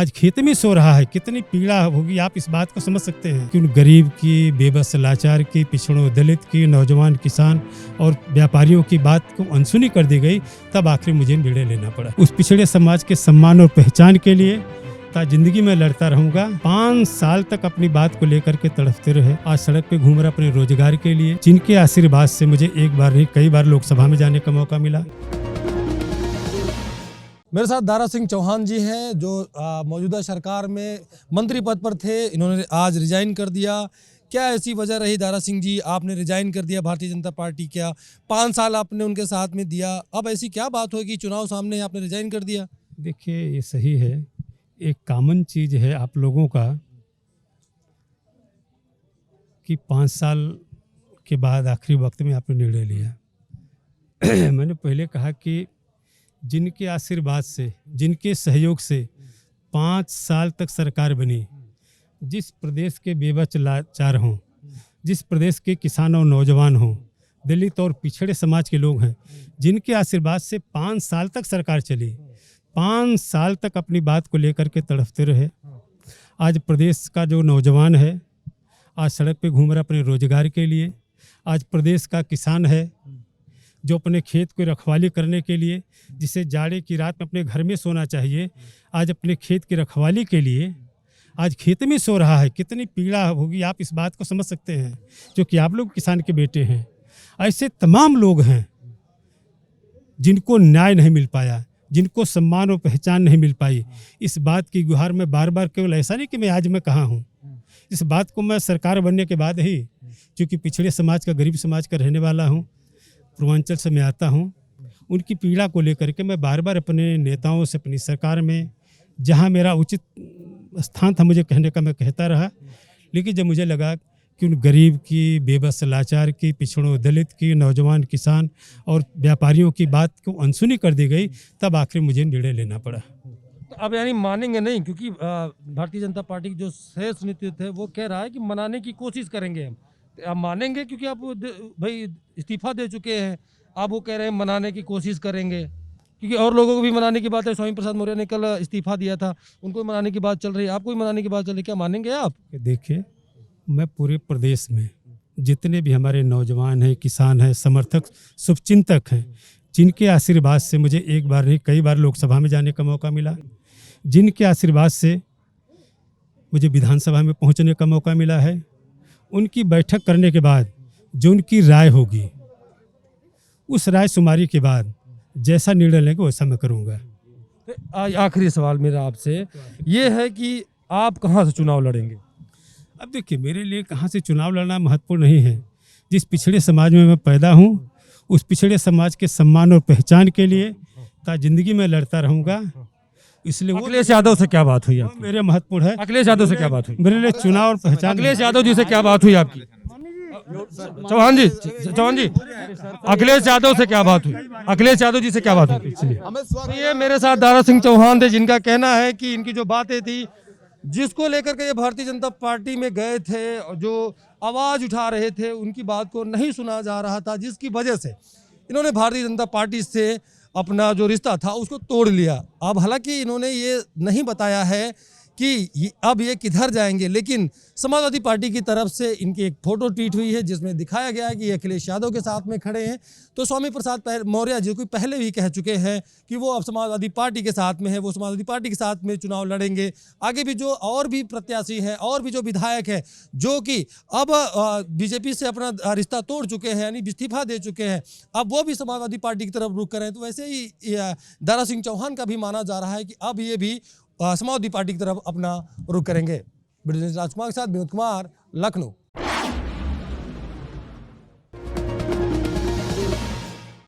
आज खेत में सो रहा है, कितनी पीड़ा होगी आप इस बात को समझ सकते हैं कि उन गरीब की, बेबस लाचार की, पिछड़ों दलित की, नौजवान किसान और व्यापारियों की बात को अनसुनी कर दी गई। तब आखिर मुझे निर्णय लेना पड़ा। उस पिछड़े समाज के सम्मान और पहचान के लिए जिंदगी में लड़ता रहूंगा। 5 साल तक अपनी बात को लेकर के तड़पते रहे। आज सड़क पे घूम रहा अपने रोजगार के लिए, जिनके आशीर्वाद से मुझे एक बार नहीं कई बार लोकसभा में जाने का मौका मिला। मेरे साथ दारा सिंह चौहान जी हैं जो मौजूदा सरकार में मंत्री पद पर थे। इन्होंने आज रिजाइन कर दिया। क्या ऐसी वजह रही दारा सिंह जी, आपने रिजाइन कर दिया भारतीय जनता पार्टी? क्या 5 साल आपने उनके साथ में दिया, अब ऐसी क्या बात होगी चुनाव सामने आपने रिजाइन कर दिया? देखिए, ये सही है, एक कॉमन चीज़ है आप लोगों का कि 5 साल के बाद आखिरी वक्त में आपने निर्णय लिया। मैंने पहले कहा कि जिनके आशीर्वाद से, जिनके सहयोग से 5 साल तक सरकार बनी, जिस प्रदेश के बेबस लाचार हों, जिस प्रदेश के किसान और नौजवान हों, दलित और पिछड़े समाज के लोग हैं, जिनके आशीर्वाद से 5 साल तक सरकार चली, 5 साल तक अपनी बात को लेकर के तड़पते रहे। आज प्रदेश का जो नौजवान है आज सड़क पे घूम रहा अपने रोजगार के लिए। आज प्रदेश का किसान है जो अपने खेत को रखवाली करने के लिए, जिसे जाड़े की रात में अपने घर में सोना चाहिए, आज अपने खेत की रखवाली के लिए आज खेत में सो रहा है। कितनी पीड़ा होगी आप इस बात को समझ सकते हैं, जो कि आप लोग किसान के बेटे हैं। ऐसे तमाम लोग हैं जिनको न्याय नहीं मिल पाया, जिनको सम्मान और पहचान नहीं मिल पाई। इस बात की गुहार मैं बार बार, केवल ऐसा नहीं कि मैं आज मैं कहा हूँ, इस बात को मैं सरकार बनने के बाद ही, क्योंकि पिछड़े समाज का, गरीब समाज का रहने वाला हूँ, पूर्वांचल से मैं आता हूँ, उनकी पीड़ा को लेकर के मैं बार बार अपने नेताओं से, अपनी सरकार में जहाँ मेरा उचित स्थान था मुझे कहने का, मैं कहता रहा। लेकिन जब मुझे लगा कि उन गरीब की, बेबस लाचार की, पिछड़ों दलित की, नौजवान किसान और व्यापारियों की बात को अनसुनी कर दी गई, तब आखिर मुझे निर्णय लेना पड़ा। तो अब यानी मानेंगे नहीं, क्योंकि भारतीय जनता पार्टी की जो शीर्ष नेतृत्व है वो कह रहा है कि मनाने की कोशिश करेंगे हम। तो आप मानेंगे? क्योंकि आप भाई इस्तीफा दे चुके हैं, आप वो कह रहे हैं मनाने की कोशिश करेंगे, क्योंकि और लोगों को भी मनाने की बात है। स्वामी प्रसाद मौर्य ने कल इस्तीफा दिया था, उनको मनाने की बात चल रही है, आपको भी मनाने की बात चल रही है। क्या मानेंगे आप? देखिए, मैं पूरे प्रदेश में जितने भी हमारे नौजवान हैं, किसान हैं, समर्थक, शुभचिंतक हैं, जिनके आशीर्वाद से मुझे एक बार नहीं कई बार लोकसभा में जाने का मौका मिला, जिनके आशीर्वाद से मुझे विधानसभा में पहुंचने का मौका मिला है, उनकी बैठक करने के बाद जो उनकी राय होगी, उस राय शुमारी के बाद जैसा निर्णय लेंगे वैसा मैं करूंगा। आखिरी सवाल मेरा आपसे ये है कि आप कहाँ से चुनाव लड़ेंगे? अब देखिए, मेरे लिए कहाँ से चुनाव लड़ना महत्वपूर्ण नहीं है। जिस पिछड़े समाज में मैं पैदा हूँ, उस पिछड़े समाज के सम्मान और पहचान के लिए जिंदगी में लड़ता रहूंगा। इसलिए अखिलेश यादव से क्या बात हुई आपकी? मेरे महत्वपूर्ण है। अखिलेश यादव से क्या बात हुई? मेरे लिए चुनाव और पहचान। अखिलेश यादव जी से क्या बात हुई आपकी? चौहान जी, अखिलेश यादव से क्या बात हुई? अखिलेश यादव जी से क्या बात हुई? तो ये मेरे साथ दारा सिंह चौहान थे, जिनका कहना है कि इनकी जो बातें थी, जिसको लेकर के ये भारतीय जनता पार्टी में गए थे, जो आवाज उठा रहे थे, उनकी बात को नहीं सुना जा रहा था, जिसकी वजह से इन्होंने भारतीय जनता पार्टी से अपना जो रिश्ता था उसको तोड़ लिया। अब हालांकि इन्होंने ये नहीं बताया है कि अब ये किधर जाएंगे, लेकिन समाजवादी पार्टी की तरफ से इनकी एक फोटो ट्वीट हुई है जिसमें दिखाया गया है कि ये अखिलेश यादव के साथ में खड़े हैं। तो स्वामी प्रसाद मौर्य जी को पहले भी कह चुके हैं कि वो अब समाजवादी पार्टी के साथ में है, वो समाजवादी पार्टी के साथ में चुनाव लड़ेंगे। आगे भी जो और भी प्रत्याशी है और भी जो विधायक है जो कि अब बीजेपी से अपना रिश्ता तोड़ चुके हैं, यानी इस्तीफा दे चुके हैं, अब वो भी समाजवादी पार्टी की तरफ रुख करें। तो वैसे ही दारा सिंह चौहान का भी माना जा रहा है कि अब ये भी समाजवादी पार्टी की तरफ अपना रुख करेंगे। राजकुमार के साथ विनोद कुमार, लखनऊ।